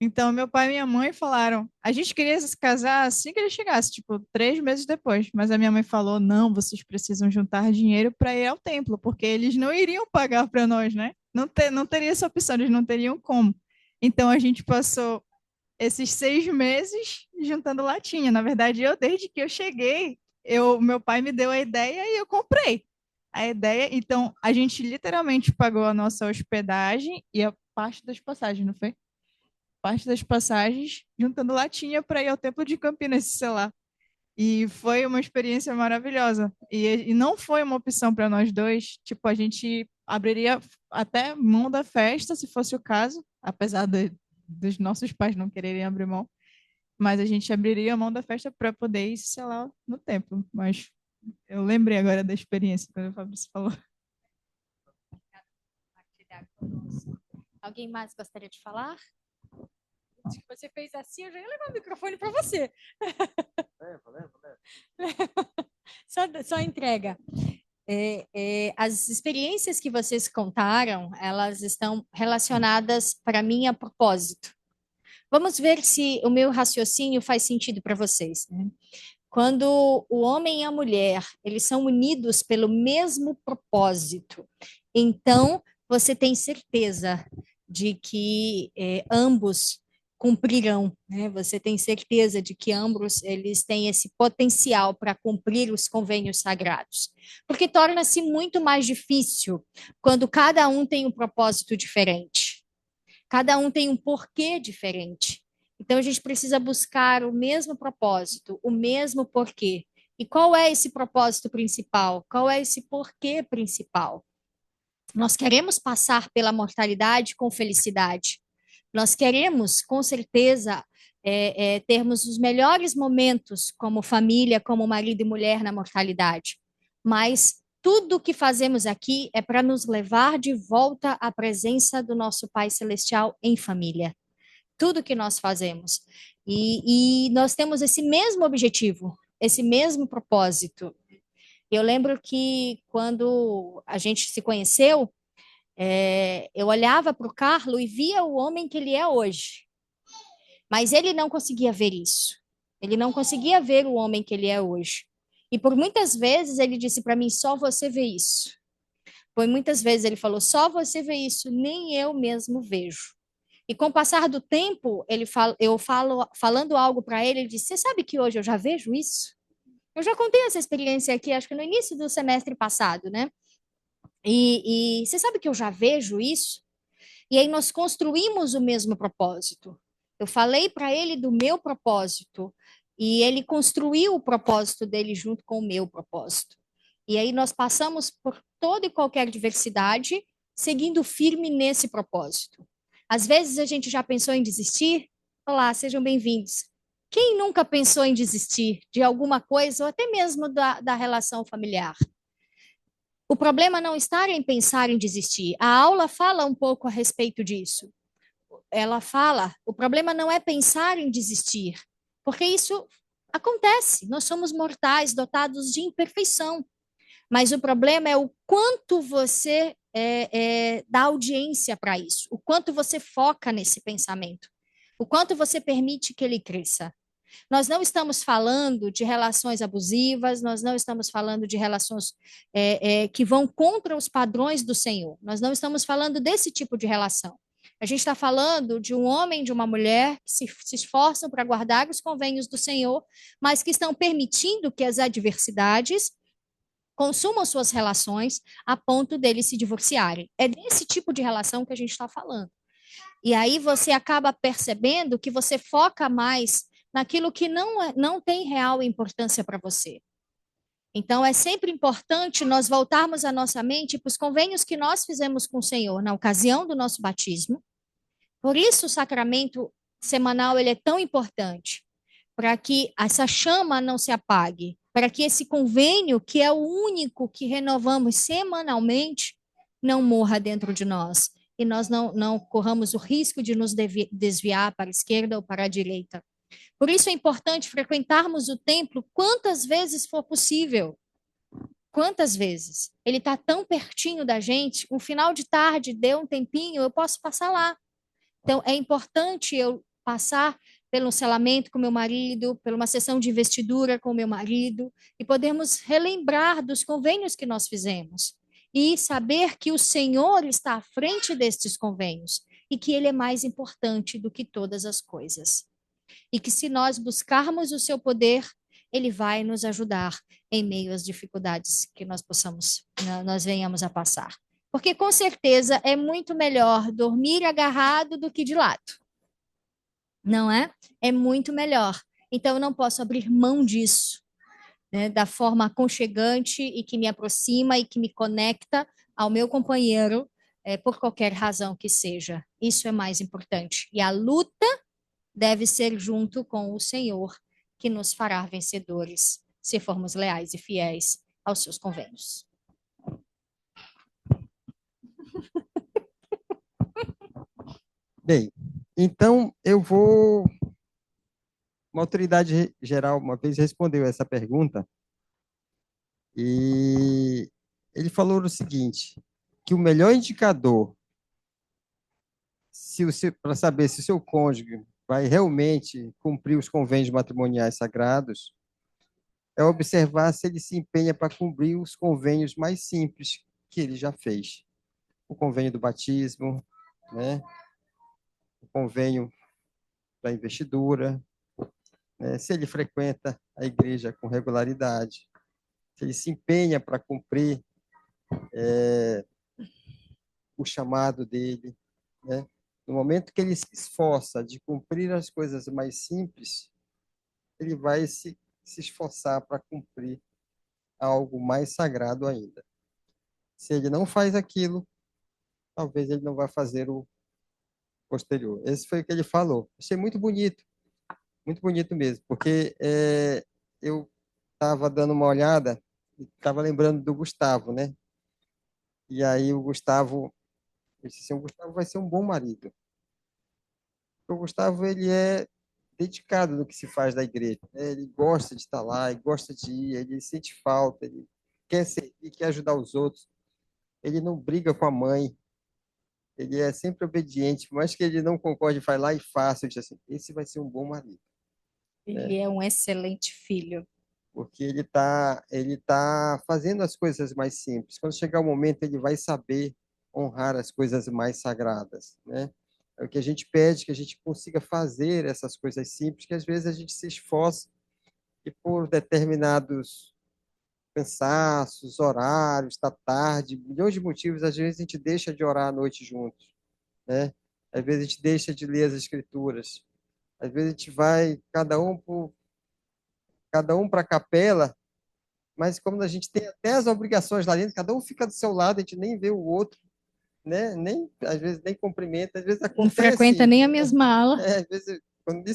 Então, meu pai e minha mãe falaram, a gente queria se casar assim que ele chegasse, tipo, 3 meses depois, mas a minha mãe falou, não, vocês precisam juntar dinheiro para ir ao templo, porque eles não iriam pagar para nós, né? Não teria essa opção, eles não teriam como. Então, a gente passou esses 6 meses juntando latinha. Na verdade, desde que eu cheguei, meu pai me deu a ideia e eu comprei a ideia. Então, a gente literalmente pagou a nossa hospedagem e a parte das passagens, não foi? Parte das passagens, juntando latinha para ir ao Templo de Campinas, sei lá. E foi uma experiência maravilhosa. E não foi uma opção para nós dois. Tipo, a gente abriria até mão da festa, se fosse o caso, apesar dos nossos pais não quererem abrir mão. Mas a gente abriria a mão da festa para poder ir, sei lá, no templo. Mas eu lembrei agora da experiência quando o Fabrício falou. Alguém mais gostaria de falar? Acho que você fez assim, eu já ia levar o microfone para você. Só entrega. As experiências que vocês contaram, elas estão relacionadas para mim a propósito. Vamos ver se o meu raciocínio faz sentido para vocês, né? quando o homem e a mulher, eles são unidos pelo mesmo propósito, então você tem certeza de que ambos cumprirão, né? Você tem certeza de que ambos eles têm esse potencial para cumprir os convênios sagrados, porque torna-se muito mais difícil quando cada um tem um propósito diferente, cada um tem um porquê diferente. Então a gente precisa buscar o mesmo propósito, o mesmo porquê. E qual é esse propósito principal? Qual é esse porquê principal? Nós queremos passar pela mortalidade com felicidade. Nós queremos, com certeza, termos os melhores momentos como família, como marido e mulher na mortalidade. Mas tudo o que fazemos aqui é para nos levar de volta à presença do nosso Pai Celestial em família. Tudo que nós fazemos. E nós temos esse mesmo objetivo, esse mesmo propósito. Eu lembro que quando a gente se conheceu, eu olhava para o Carlo e via o homem que ele é hoje. Mas ele não conseguia ver isso. Ele não conseguia ver o homem que ele é hoje. E por muitas vezes ele disse para mim, só você vê isso. Por muitas vezes ele falou, só você vê isso, nem eu mesmo vejo. E com o passar do tempo, falando algo para ele, ele disse, você sabe que hoje eu já vejo isso? Eu já contei essa experiência aqui, acho que no início do semestre passado, né? E você sabe que eu já vejo isso? E aí nós construímos o mesmo propósito. Eu falei para ele do meu propósito e ele construiu o propósito dele junto com o meu propósito. E aí nós passamos por toda e qualquer diversidade, seguindo firme nesse propósito. Às vezes a gente já pensou em desistir? Olá, sejam bem-vindos. Quem nunca pensou em desistir de alguma coisa, ou até mesmo da relação familiar? O problema não está em pensar em desistir. A aula fala um pouco a respeito disso. Ela fala, o problema não é pensar em desistir, porque isso acontece. Nós somos mortais, dotados de imperfeição. Mas o problema é o quanto você dá audiência para isso, o quanto você foca nesse pensamento, o quanto você permite que ele cresça. Nós não estamos falando de relações abusivas, nós não estamos falando de relações que vão contra os padrões do Senhor. Nós não estamos falando desse tipo de relação. A gente está falando de um homem e de uma mulher que se esforçam para guardar os convênios do Senhor, mas que estão permitindo que as adversidades consumam suas relações a ponto deles se divorciarem. É desse tipo de relação que a gente está falando. E aí você acaba percebendo que você foca mais naquilo que não tem real importância para você. Então, é sempre importante nós voltarmos a nossa mente para os convênios que nós fizemos com o Senhor na ocasião do nosso batismo. Por isso, o sacramento semanal ele é tão importante, para que essa chama não se apague, para que esse convênio, que é o único que renovamos semanalmente, não morra dentro de nós e nós não corramos o risco de nos desviar para a esquerda ou para a direita. Por isso é importante frequentarmos o templo quantas vezes for possível. Quantas vezes? Ele está tão pertinho da gente, um final de tarde, deu um tempinho, eu posso passar lá. Então, é importante eu passar pelo selamento com meu marido, por uma sessão de investidura com meu marido, e podermos relembrar dos convênios que nós fizemos. E saber que o Senhor está à frente destes convênios e que Ele é mais importante do que todas as coisas. E que se nós buscarmos o seu poder, Ele vai nos ajudar em meio às dificuldades que nós venhamos a passar. Porque, com certeza, é muito melhor dormir agarrado do que de lado. Não é? É muito melhor. Então, eu não posso abrir mão disso, né, da forma aconchegante e que me aproxima e que me conecta ao meu companheiro, por qualquer razão que seja. Isso é mais importante. E a luta deve ser junto com o Senhor, que nos fará vencedores, se formos leais e fiéis aos seus convênios. Bem, então eu vou. Uma autoridade geral uma vez respondeu essa pergunta e ele falou o seguinte, que o melhor indicador para saber se o seu cônjuge vai realmente cumprir os convênios matrimoniais sagrados é observar se ele se empenha para cumprir os convênios mais simples que ele já fez. O convênio do batismo, né? O convênio da investidura, né? Se ele frequenta a igreja com regularidade, se ele se empenha para cumprir o chamado dele, né? No momento que ele se esforça de cumprir as coisas mais simples, ele vai se esforçar para cumprir algo mais sagrado ainda. Se ele não faz aquilo, talvez ele não vá fazer o posterior. Esse foi o que ele falou. Achei muito bonito mesmo, porque eu estava dando uma olhada e estava lembrando do Gustavo, né? E aí o Gustavo, eu disse assim, o Gustavo vai ser um bom marido. O Gustavo, ele é dedicado no que se faz da igreja, né? Ele gosta de estar lá, ele gosta de ir, ele sente falta, ele quer servir, quer ajudar os outros. Ele não briga com a mãe, ele é sempre obediente, por mais que ele não concorde, vai lá e faça. Eu disse assim, esse vai ser um bom marido. Ele é um excelente filho. Porque ele tá fazendo as coisas mais simples. Quando chegar o momento, ele vai saber honrar as coisas mais sagradas, né? É o que a gente pede, que a gente consiga fazer essas coisas simples, que às vezes a gente se esforça e por determinados cansaços, horários, está tarde, milhões de motivos, às vezes a gente deixa de orar à noite juntos, né? Às vezes a gente deixa de ler as escrituras. Às vezes a gente vai cada um para a capela, mas como a gente tem até as obrigações lá dentro, cada um fica do seu lado, a gente nem vê o outro, né? Nem, às vezes nem cumprimenta, às vezes Não acontece. frequenta nem a mesma ala. Às vezes,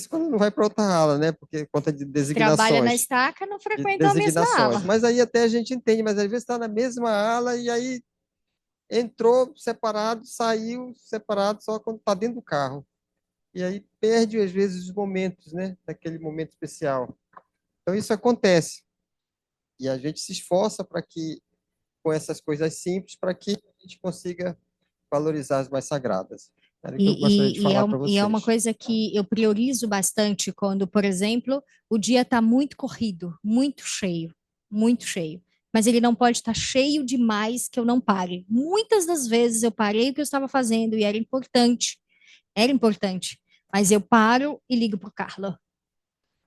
quando não vai para outra ala, né? Porque conta de designações. Trabalha na estaca, não De frequenta a mesma ala. Mas aí até a gente entende, mas às vezes está na mesma ala e aí entrou separado, saiu separado só quando está dentro do carro. E aí perde, às vezes, os momentos, né? Daquele momento especial. Então, isso acontece. E a gente se esforça para que, com essas coisas simples, para que a gente consiga valorizar as mais sagradas. Era o que eu gostaria de falar para vocês. E é uma coisa que eu priorizo bastante quando, por exemplo, o dia está muito corrido, muito cheio, muito cheio. Mas ele não pode estar cheio demais que eu não pare. Muitas das vezes eu parei o que eu estava fazendo e era importante, mas eu paro e ligo para o Carlos.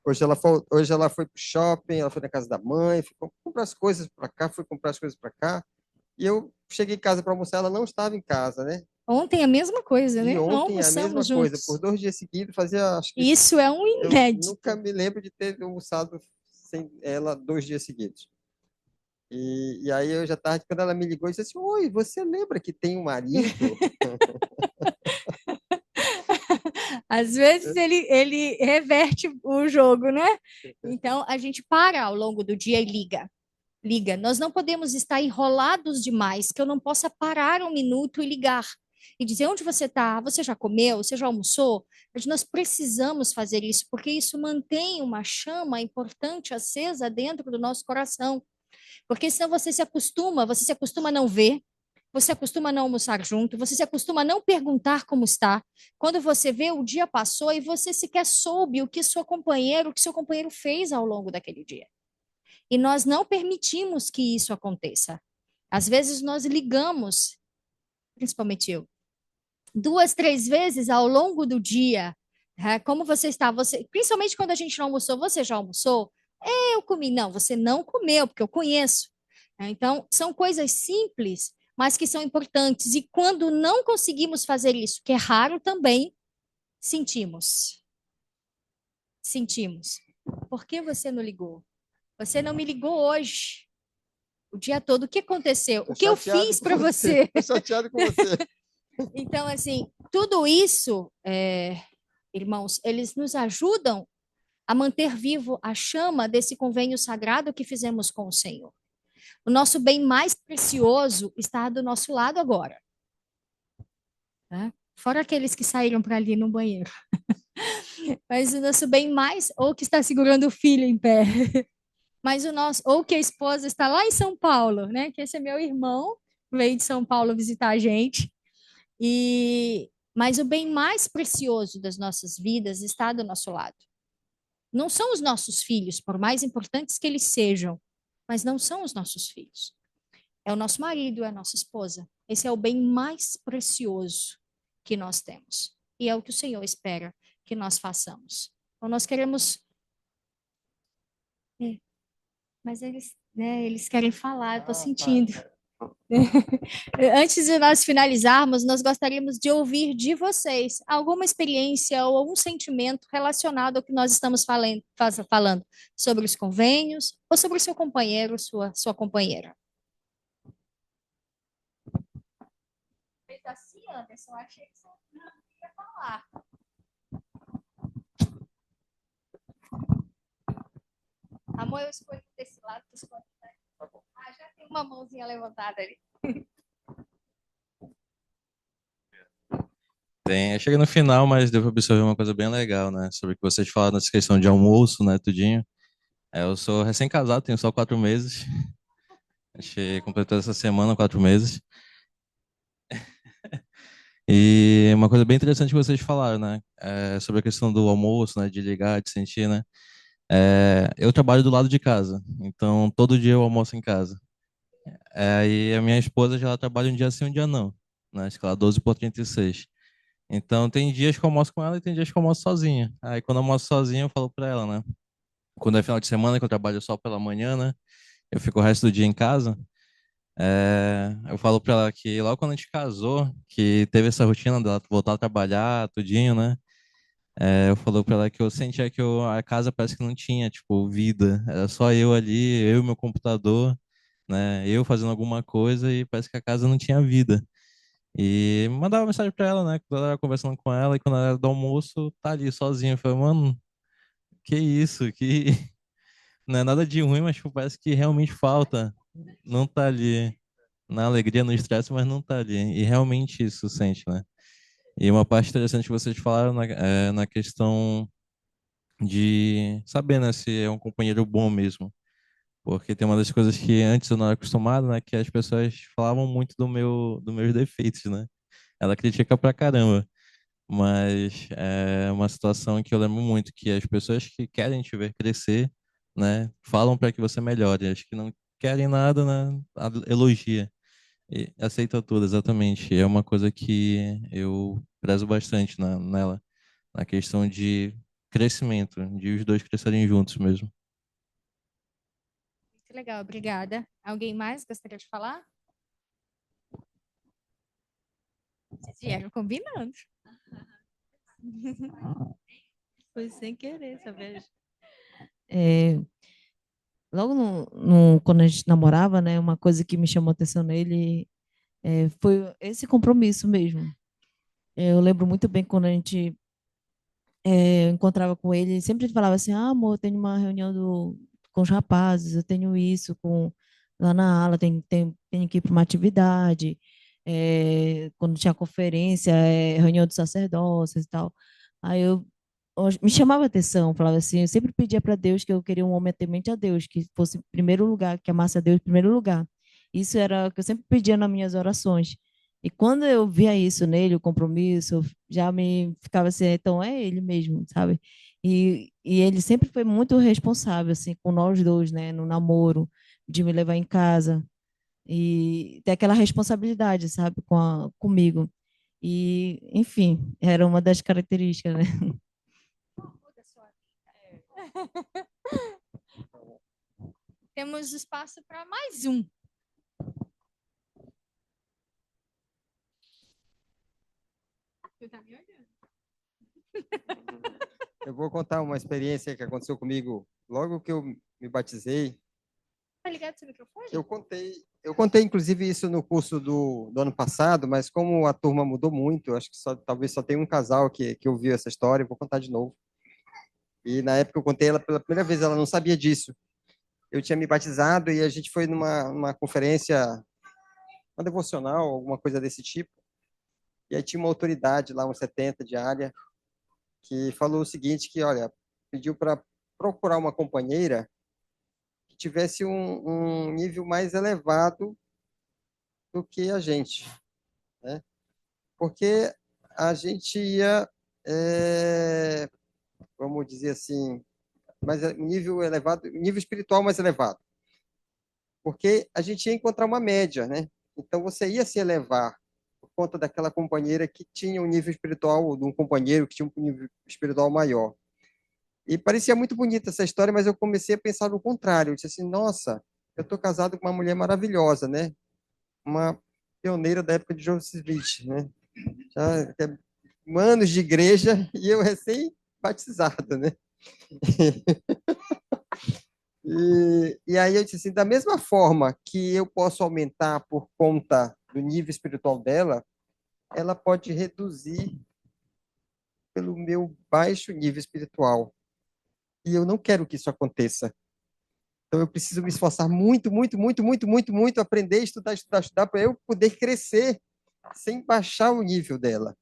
Hoje ela foi para o shopping, ela foi na casa da mãe, foi comprar as coisas para cá, foi comprar as coisas para cá. E eu cheguei em casa para almoçar, ela não estava em casa, né? Ontem a mesma coisa, né? E ontem a Almoçamos mesma coisa, juntos. por 2 dias seguidos, fazia, acho que Isso é um eu inédito. nunca me lembro de ter almoçado sem ela 2 dias seguidos. E aí eu já estava, quando ela me ligou, eu disse assim, oi, você lembra que tem um marido? Às vezes ele reverte o jogo, né? Então a gente para ao longo do dia e liga. Liga. Nós não podemos estar enrolados demais, que eu não possa parar um minuto e ligar. E dizer onde você está, você já comeu, você já almoçou? Nós precisamos fazer isso, porque isso mantém uma chama importante acesa dentro do nosso coração. Porque senão você se acostuma a não ver, você acostuma a não almoçar junto, você se acostuma a não perguntar como está. Quando você vê, o dia passou e você sequer soube o que seu companheiro fez ao longo daquele dia. E nós não permitimos que isso aconteça. Às vezes nós ligamos, principalmente eu, 2, 3 vezes ao longo do dia. Como você está? Principalmente quando a gente não almoçou, você já almoçou? Eu comi. Não, você não comeu, porque eu conheço. Então, são coisas simples, mas que são importantes. E quando não conseguimos fazer isso, que é raro também, sentimos. Por que você não ligou? Você não me ligou hoje, o dia todo. O que aconteceu? O que eu fiz para você? Estou chateado com você. Então, assim, tudo isso, irmãos, eles nos ajudam a manter vivo a chama desse convênio sagrado que fizemos com o Senhor. O nosso bem mais precioso está do nosso lado agora. Tá? Fora aqueles que saíram para ali no banheiro. Mas o nosso bem mais, ou que está segurando o filho em pé. Mas ou que a esposa está lá em São Paulo, né? Que esse é meu irmão, veio de São Paulo visitar a gente. Mas o bem mais precioso das nossas vidas está do nosso lado. Não são os nossos filhos, por mais importantes que eles sejam, mas não são os nossos filhos. É o nosso marido, é a nossa esposa. Esse é o bem mais precioso que nós temos. E é o que o Senhor espera que nós façamos. Então, nós queremos. Mas eles, né, eles querem falar, eu estou sentindo. Antes de nós finalizarmos, nós gostaríamos de ouvir de vocês alguma experiência ou algum sentimento relacionado ao que nós estamos falando sobre os convênios ou sobre o seu companheiro, sua companheira. Assim, Anderson, achei que você não ia falar. Amor, eu escolho desse lado, tu escolhe. Ah, já tem uma mãozinha levantada ali. Tem, chega no final, mas deu para absorver uma coisa bem legal, né? Sobre o que vocês falaram nessa questão de almoço, né, tudinho. Eu sou recém-casado, tenho só 4 meses. A gente completou essa semana 4 meses. E uma coisa bem interessante que vocês falaram, né? Sobre a questão do almoço, né? De ligar, de sentir, né? Eu trabalho do lado de casa, então todo dia eu almoço em casa. E a minha esposa já trabalha um dia sim, um dia não, né? Acho que ela 12 por 36. Então tem dias que eu almoço com ela e tem dias que eu almoço sozinha. Aí quando eu almoço sozinha, eu falo pra ela, né? Quando é final de semana, que eu trabalho só pela manhã, né? Eu fico o resto do dia em casa. Eu falo pra ela que logo quando a gente casou, que teve essa rotina dela voltar a trabalhar, tudinho, né? Eu falo pra ela que eu sentia que a casa parece que não tinha, tipo, vida. Era só eu ali, eu e meu computador, né? Eu fazendo alguma coisa e parece que a casa não tinha vida. E mandava mensagem pra ela, né? Quando ela era conversando com ela e quando ela era do almoço, tá ali sozinho. Eu falei, mano, que isso? Que não é nada de ruim, mas tipo, parece que realmente falta. Não tá ali. Na alegria, no estresse, mas não tá ali. E realmente isso sente, né? E uma parte interessante que vocês falaram na questão de saber, né, se é um companheiro bom mesmo. Porque tem uma das coisas que antes eu não era acostumado, né, que as pessoas falavam muito dos meus defeitos, né? Ela critica pra caramba. Mas é uma situação que eu lembro muito que as pessoas que querem te ver crescer, né, falam para que você melhore. As que não querem nada, né, elogia. E aceita tudo, exatamente. É uma coisa que eu prezo bastante nela, na questão de crescimento, de os dois crescerem juntos mesmo. Muito legal, obrigada. Alguém mais gostaria de falar? Vocês vieram combinando. Foi sem querer, sabe? Logo quando a gente namorava, né, uma coisa que me chamou a atenção nele foi esse compromisso mesmo. Eu lembro muito bem quando a gente encontrava com ele, sempre ele falava assim, ah, amor, eu tenho uma reunião com os rapazes, eu tenho isso lá na ala, tenho que ir para uma atividade, quando tinha conferência, reunião de sacerdócios e tal. Aí me chamava a atenção, falava assim, eu sempre pedia para Deus que eu queria um homem temente a Deus, que fosse em primeiro lugar, que amasse a Deus em primeiro lugar. Isso era o que eu sempre pedia nas minhas orações. E quando eu via isso nele, o compromisso, já me ficava assim, então é ele mesmo, sabe? E ele sempre foi muito responsável, assim, com nós dois, né, no namoro, de me levar em casa e ter aquela responsabilidade, sabe, comigo. E, enfim, era uma das características, né? Temos espaço para mais um. Você tá me olhando? Eu vou contar uma experiência que aconteceu comigo logo que eu me batizei. Tá ligado seu microfone? Eu contei inclusive isso no curso do ano passado, mas como a turma mudou muito, acho que talvez só tem um casal que ouviu essa história, eu vou contar de novo. E na época eu contei ela pela primeira vez, ela não sabia disso. Eu tinha me batizado e a gente foi numa conferência, uma devocional, alguma coisa desse tipo. E aí tinha uma autoridade lá, uns 70 de área, que falou o seguinte, que, olha, pediu para procurar uma companheira que tivesse um nível mais elevado do que a gente, né? Porque a gente ia, vamos dizer assim, um nível elevado, um nível espiritual mais elevado. Porque a gente ia encontrar uma média, né? Então você ia se elevar por conta daquela companheira que tinha um nível espiritual, ou de um companheiro que tinha um nível espiritual maior. E parecia muito bonita essa história, mas eu comecei a pensar no contrário. Eu disse assim, nossa, eu estou casado com uma mulher maravilhosa, né? Uma pioneira da época de Joseph Smith, né? Já anos de igreja e eu recém-batizado, né? E aí eu disse assim, da mesma forma que eu posso aumentar por conta do nível espiritual dela, ela pode reduzir pelo meu baixo nível espiritual. E eu não quero que isso aconteça. Então eu preciso me esforçar muito, muito, muito, muito, muito, muito, aprender, estudar, para eu poder crescer sem baixar o nível dela,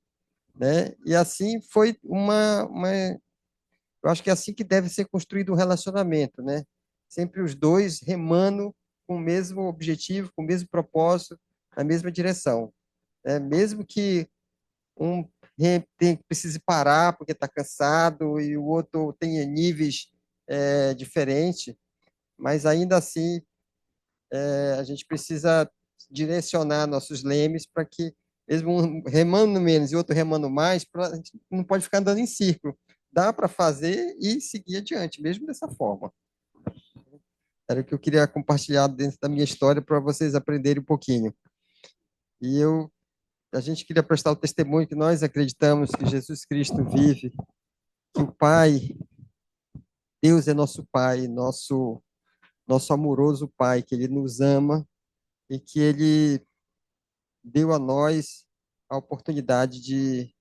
né? E assim foi eu acho que é assim que deve ser construído um relacionamento, né? Sempre os dois remando com o mesmo objetivo, com o mesmo propósito, na mesma direção, né? Mesmo que um precise parar porque está cansado e o outro tenha níveis diferentes, mas ainda assim a gente precisa direcionar nossos lemes para que, mesmo um remando menos e outro remando mais, a gente não pode ficar andando em círculo. Dá para fazer e seguir adiante, mesmo dessa forma. Era o que eu queria compartilhar dentro da minha história para vocês aprenderem um pouquinho. E a gente queria prestar o testemunho que nós acreditamos que Jesus Cristo vive, que o Pai, Deus é nosso Pai, nosso amoroso Pai, que Ele nos ama e que Ele deu a nós a oportunidade de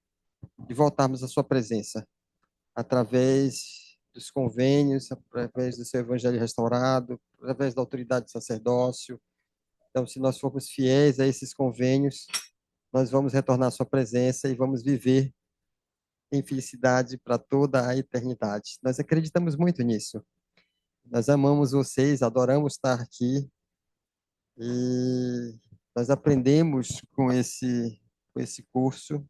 voltarmos à sua presença, através dos convênios, através do seu evangelho restaurado, através da autoridade do sacerdócio. Então, se nós formos fiéis a esses convênios, nós vamos retornar à sua presença e vamos viver em felicidade para toda a eternidade. Nós acreditamos muito nisso. Nós amamos vocês, adoramos estar aqui e nós aprendemos com esse curso.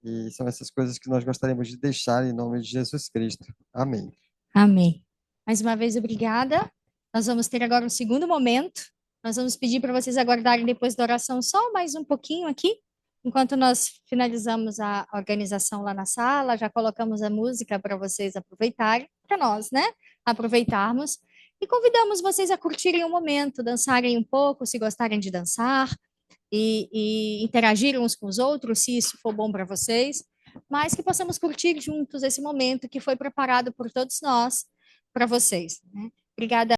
E são essas coisas que nós gostaríamos de deixar em nome de Jesus Cristo. Amém. Amém. Mais uma vez, obrigada. Nós vamos ter agora um segundo momento. Nós vamos pedir para vocês aguardarem depois da oração só mais um pouquinho aqui, enquanto nós finalizamos a organização lá na sala, já colocamos a música para vocês aproveitarem, para nós, né? Aproveitarmos. E convidamos vocês a curtirem o momento, dançarem um pouco, se gostarem de dançar, e interagir uns com os outros, se isso for bom para vocês, mas que possamos curtir juntos esse momento que foi preparado por todos nós para vocês, né? Obrigada.